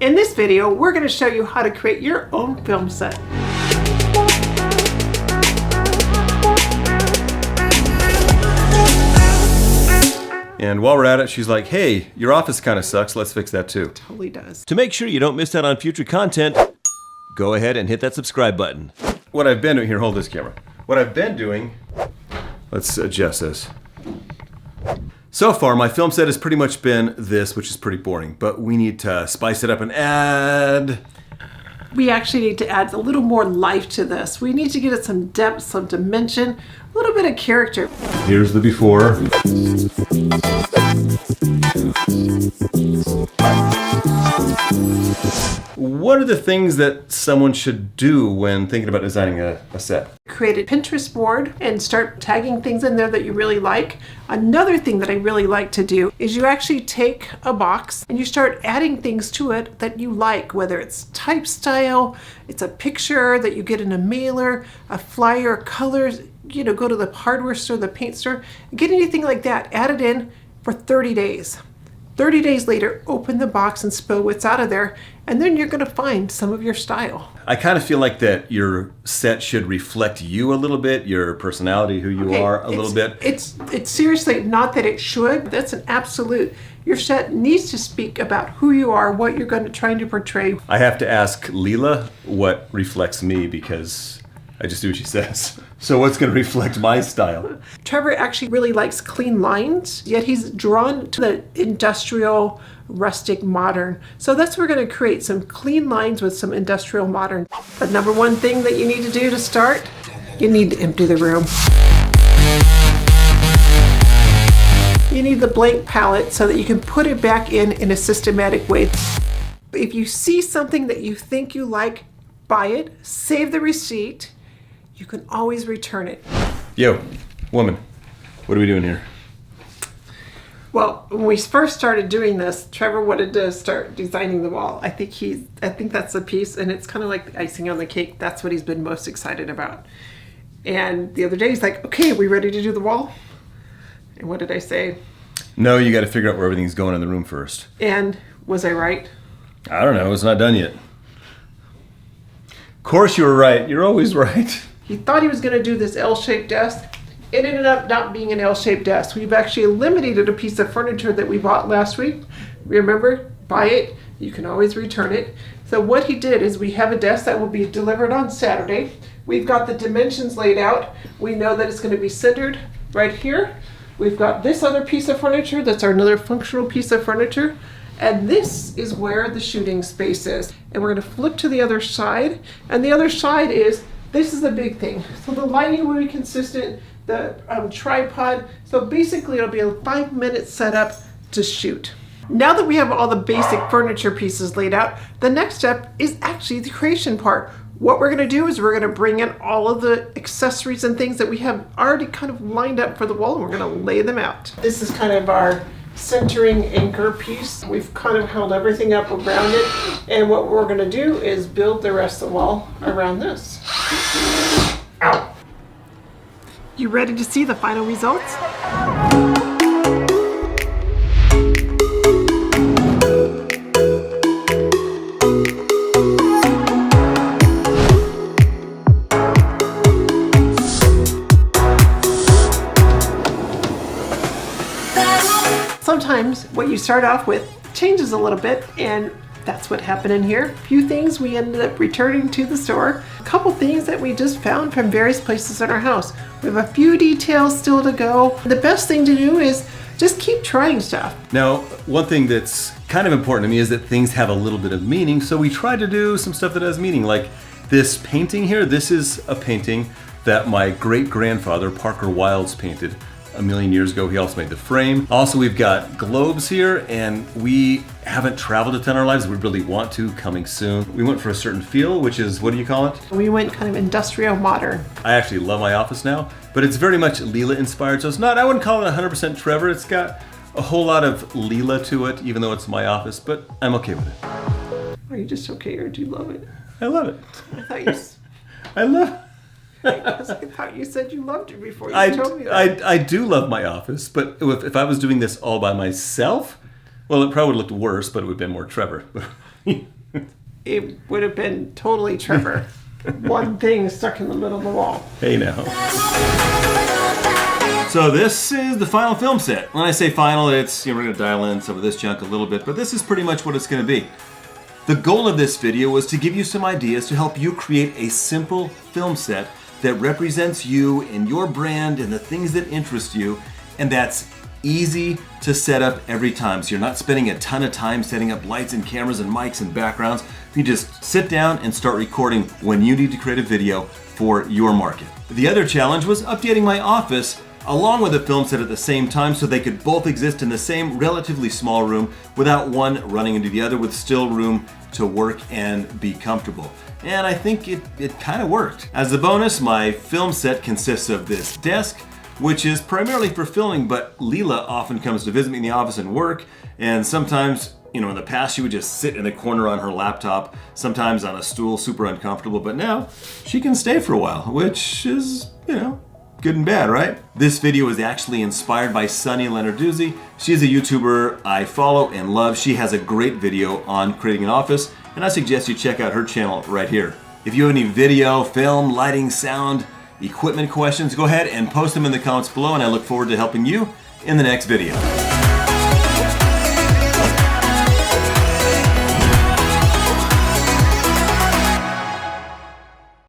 In this video, we're going to show you how to create your own film set. And while we're at it, she's like, hey, your office kind of sucks. Let's fix that too. Totally does. To make sure you don't miss out on future content, go ahead and hit that subscribe button. What I've been doing, here, hold this camera. What I've been doing, let's adjust this. So far, my film set has pretty much been this, which is pretty boring, but we need to spice it up and add. We actually need to add a little more life to this. We need to give it some depth, some dimension, a little bit of character. Here's the before. What are the things that someone should do when thinking about designing a set? Create a Pinterest board and start tagging things in there that you really like. Another thing that I really like to do is you actually take a box and you start adding things to it that you like, whether it's type style, it's a picture that you get in a mailer, a flyer, colors, go to the hardware store, the paint store, get anything like that, add it in for 30 days. 30 days later, open the box and spill what's out of there, and then you're going to find some of your style. I kind of feel like that your set should reflect you a little bit, your personality, who you are a little bit. It's seriously not that it should. That's an absolute. Your set needs to speak about who you are, what you're going to try to portray. I have to ask Leila what reflects me because I just do what she says. So what's going to reflect my style? Trevor actually really likes clean lines, yet he's drawn to the industrial, rustic, modern. So that's what we're going to create, some clean lines with some industrial modern. The number one thing that you need to do to start, you need to empty the room. You need the blank palette so that you can put it back in a systematic way. If you see something that you think you like, buy it, save the receipt. You can always return it. Yo, woman, what are we doing here? Well, when we first started doing this, Trevor wanted to start designing the wall. I think that's the piece, and it's kind of like the icing on the cake. That's what he's been most excited about. And the other day, he's like, okay, are we ready to do the wall? And what did I say? No, you got to figure out where everything's going in the room first. And was I right? I don't know, it's not done yet. Of course you were right, you're always right. He thought he was going to do this L-shaped desk. It ended up not being an L-shaped desk. We've actually eliminated a piece of furniture that we bought last week. Remember, buy it, you can always return it. So what he did is we have a desk that will be delivered on Saturday. We've got the dimensions laid out. We know that it's going to be centered right here. We've got this other piece of furniture that's our another functional piece of furniture. And this is where the shooting space is. And we're going to flip to the other side. And the other side is, this is the big thing. So the lighting will be consistent, the tripod. So basically it'll be a 5-minute setup to shoot. Now that we have all the basic furniture pieces laid out, the next step is actually the creation part. What we're gonna do is we're gonna bring in all of the accessories and things that we have already kind of lined up for the wall, and we're gonna lay them out. This is kind of our centering anchor piece. We've kind of held everything up around it, and what we're going to do is build the rest of the wall around this. Ow! You ready to see the final results? Sometimes what you start off with changes a little bit, and that's what happened in here. A few things we ended up returning to the store. A couple things that we just found from various places in our house. We have a few details still to go. The best thing to do is just keep trying stuff. Now, one thing that's kind of important to me is that things have a little bit of meaning, so we try to do some stuff that has meaning. Like this painting here, this is a painting that my great-grandfather, Parker Wilds, painted a million years ago. He also made the frame. Also, we've got globes here, and we haven't traveled a ton in our lives. We really want to, coming soon. We went for a certain feel, which is, what do you call it? We went kind of industrial modern. I actually love my office now, but it's very much Leila inspired. So it's not, I wouldn't call it 100% Trevor. It's got a whole lot of Leila to it, even though it's my office, but I'm okay with it. Are you just okay, or do you love it? I love it. I thought you... I love I thought you said you loved it before you told me that. I do love my office, but if I was doing this all by myself, well, it probably would have looked worse, but it would have been more Trevor. It would have been totally Trevor. One thing stuck in the middle of the wall. Hey now. So this is the final film set. When I say final, it's, we're going to dial in some of this junk a little bit, but this is pretty much what it's going to be. The goal of this video was to give you some ideas to help you create a simple film set that represents you and your brand and the things that interest you, and that's easy to set up every time. So you're not spending a ton of time setting up lights and cameras and mics and backgrounds. You just sit down and start recording when you need to create a video for your market. The other challenge was updating my office along with a film set at the same time so they could both exist in the same relatively small room without one running into the other, with still room to work and be comfortable. And I think it kind of worked. As a bonus, my film set consists of this desk, which is primarily for filming, but Leila often comes to visit me in the office and work, and sometimes, in the past she would just sit in the corner on her laptop, sometimes on a stool, super uncomfortable, but now she can stay for a while, which is, good and bad, right? This video is actually inspired by Sunny Lenarduzzi. She's a YouTuber I follow and love. She has a great video on creating an office, and I suggest you check out her channel right here. If you have any video, film, lighting, sound, equipment questions, go ahead and post them in the comments below, and I look forward to helping you in the next video.